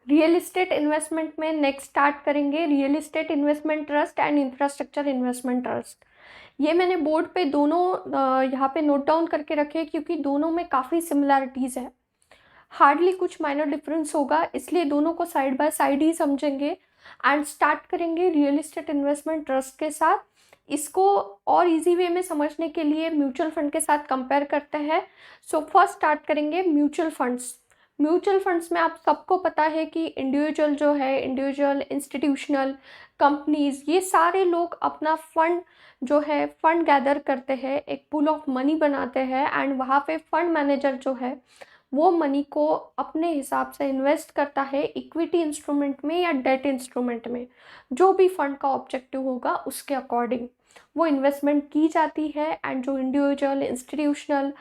Real estate investment में next start करेंगे real estate investment trust and infrastructure investment trust. ये मैंने board पे दोनों यहाँ पे नोट डाउन करके रखे क्योंकि दोनों में काफ़ी सिमिलैरिटीज़ है, हार्डली कुछ माइनर डिफरेंस होगा, इसलिए दोनों को साइड बाय साइड ही समझेंगे। एंड स्टार्ट करेंगे रियल इस्टेट इन्वेस्टमेंट ट्रस्ट के साथ। इसको और इजी वे में समझने के लिए म्यूचुअल फंड के साथ कंपेयर करते हैं। सो फर्स्ट स्टार्ट करेंगे म्यूचुअल फंड्स। म्यूचुअल फंड्स में आप सबको पता है कि इंडिविजुअल जो है, इंडिविजुअल, इंस्टीट्यूशनल, कंपनीज, ये सारे लोग अपना फंड जो है फंड गैदर करते हैं, एक पूल ऑफ मनी बनाते हैं एंड वहाँ पे फंड मैनेजर जो है वो मनी को अपने हिसाब से इन्वेस्ट करता है इक्विटी इंस्ट्रूमेंट में या डेट इंस्ट्रूमेंट में, जो भी फंड का ऑब्जेक्टिव होगा उसके अकॉर्डिंग वो इन्वेस्टमेंट की जाती है। एंड जो इंडिविजुअल, इंस्टीट्यूशनल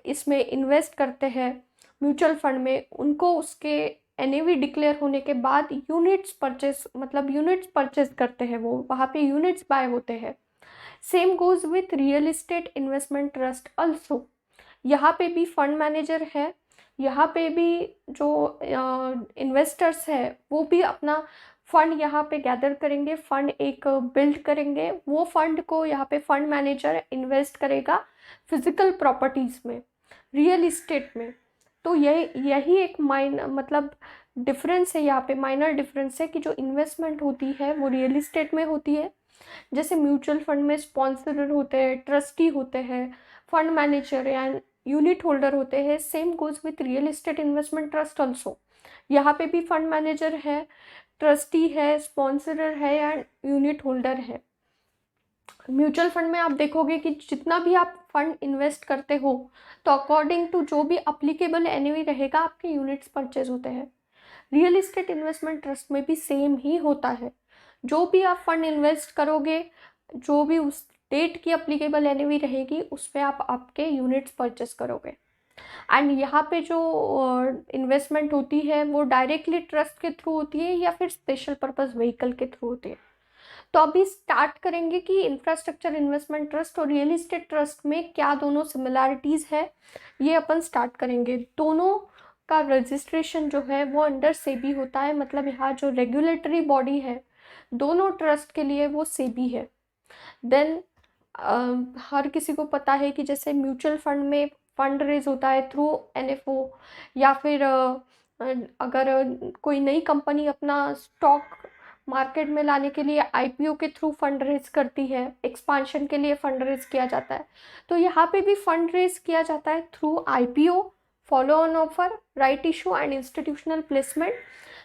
इसमें इन्वेस्ट करते हैं म्यूचुअल फंड में, उनको उसके एनएवी डिक्लेयर होने के बाद यूनिट्स परचेस, मतलब यूनिट्स परचेस करते हैं, वो वहाँ पे यूनिट्स बाय होते हैं। Same goes with real estate investment trust also. यहाँ पे भी फंड मैनेजर है, यहाँ पे भी जो इन्वेस्टर्स है वो भी अपना फंड यहाँ पे गैदर करेंगे, फंड एक बिल्ड करेंगे, वो फंड को यहाँ पे फंड मैनेजर इन्वेस्ट करेगा फिजिकल प्रॉपर्टीज़ में, रियल इस्टेट में। तो यही एक मतलब डिफरेंस है, यहाँ पे माइनर डिफरेंस है कि जो इन्वेस्टमेंट होती है वो रियल इस्टेट में होती है। जैसे म्यूचुअल फंड में स्पॉन्सरर होते हैं, ट्रस्टी होते हैं, फंड मैनेजर या यूनिट होल्डर होते हैं। Same goes with real estate investment trust also. यहाँ पे भी फंड मैनेजर है, ट्रस्टी है, स्पॉन्सरर है या यूनिट होल्डर है। म्यूचुअल फंड में आप देखोगे कि जितना भी आप फंड इन्वेस्ट करते हो तो अकॉर्डिंग टू जो भी अप्लीकेबल एनएवी रहेगा आपके यूनिट्स परचेज होते हैं। रियल इस्टेट इन्वेस्टमेंट ट्रस्ट में भी सेम ही होता है। जो भी आप फंड इन्वेस्ट करोगे, जो भी उस डेट की अप्लीकेबल एनएवी रहेगी उस पर आप आपके यूनिट्स परचेस करोगे। एंड यहाँ पे जो इन्वेस्टमेंट होती है वो डायरेक्टली ट्रस्ट के थ्रू होती है या फिर स्पेशल पर्पस व्हीकल के थ्रू होती है। तो अभी स्टार्ट करेंगे कि इंफ्रास्ट्रक्चर इन्वेस्टमेंट ट्रस्ट और रियल इस्टेट ट्रस्ट में क्या दोनों सिमिलैरिटीज़ है, ये अपन स्टार्ट करेंगे। दोनों का रजिस्ट्रेशन जो है वो अंडर सेबी होता है, मतलब यहाँ जो रेगुलेटरी बॉडी है दोनों ट्रस्ट के लिए वो सेबी है। देन हर किसी को पता है कि जैसे म्यूचुअल फंड में फंड रेज होता है थ्रू एनएफओ, या फिर अगर कोई नई कंपनी अपना स्टॉक मार्केट में लाने के लिए आईपीओ के थ्रू फंड रेज करती है, एक्सपांशन के लिए फंड रेज किया जाता है। तो यहाँ पे भी फंड रेज किया जाता है through IPO, follow on offer, right issue and institutional placement.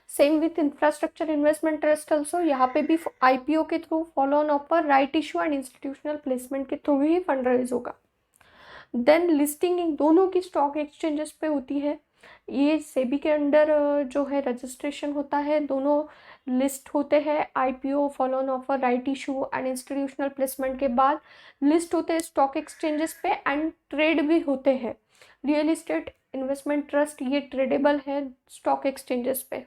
Same with infrastructure investment trust also, यहाँ पे भी आईपीओ के through, follow on offer, right issue and institutional placement के थ्रू ही फंड रेज होगा। Then listing इन दोनों की stock exchanges पे होती है। ये सेबी के अंडर जो है रजिस्ट्रेशन होता है, दोनों लिस्ट होते हैं, IPO, follow on offer, right issue and institutional placement के बाद लिस्ट होते हैं स्टॉक एक्सचेंजेस पे एंड ट्रेड भी होते हैं। रियल इस्टेट इन्वेस्टमेंट ट्रस्ट ये ट्रेडेबल है स्टॉक एक्सचेंजेस पे।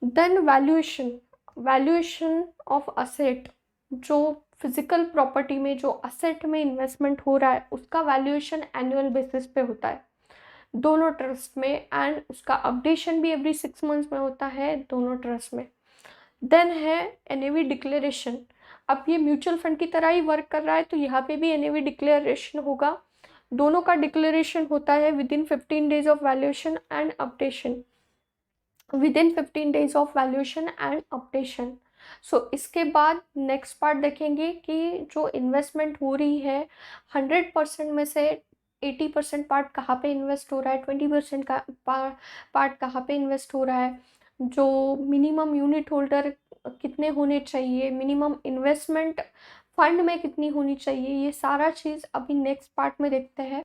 देन वैल्यूएशन ऑफ असेट, जो फिजिकल प्रॉपर्टी में जो असेट में इन्वेस्टमेंट हो रहा है उसका वैल्यूएशन एनुअल बेसिस पे होता है दोनों ट्रस्ट में, एंड उसका अपडेशन भी एवरी 6 मंथ्स में होता है दोनों ट्रस्ट में। देन है एनएवी डिक्लेरेशन। अब ये म्यूचुअल फंड की तरह ही वर्क कर रहा है तो यहाँ पे भी एनएवी डिक्लेरेशन होगा। दोनों का डिक्लेरेशन होता है within 15 days of valuation and updation, within 15 days of valuation and updation. So इसके बाद नेक्स्ट पार्ट देखेंगे कि जो इन्वेस्टमेंट हो रही है 100% में से 80% पार्ट कहाँ पे इन्वेस्ट हो रहा है, 20% का पार्ट कहाँ पे इन्वेस्ट हो रहा है, जो मिनिमम यूनिट होल्डर कितने होने चाहिए, मिनिमम इन्वेस्टमेंट फंड में कितनी होनी चाहिए, ये सारा चीज़ अभी नेक्स्ट पार्ट में देखते हैं।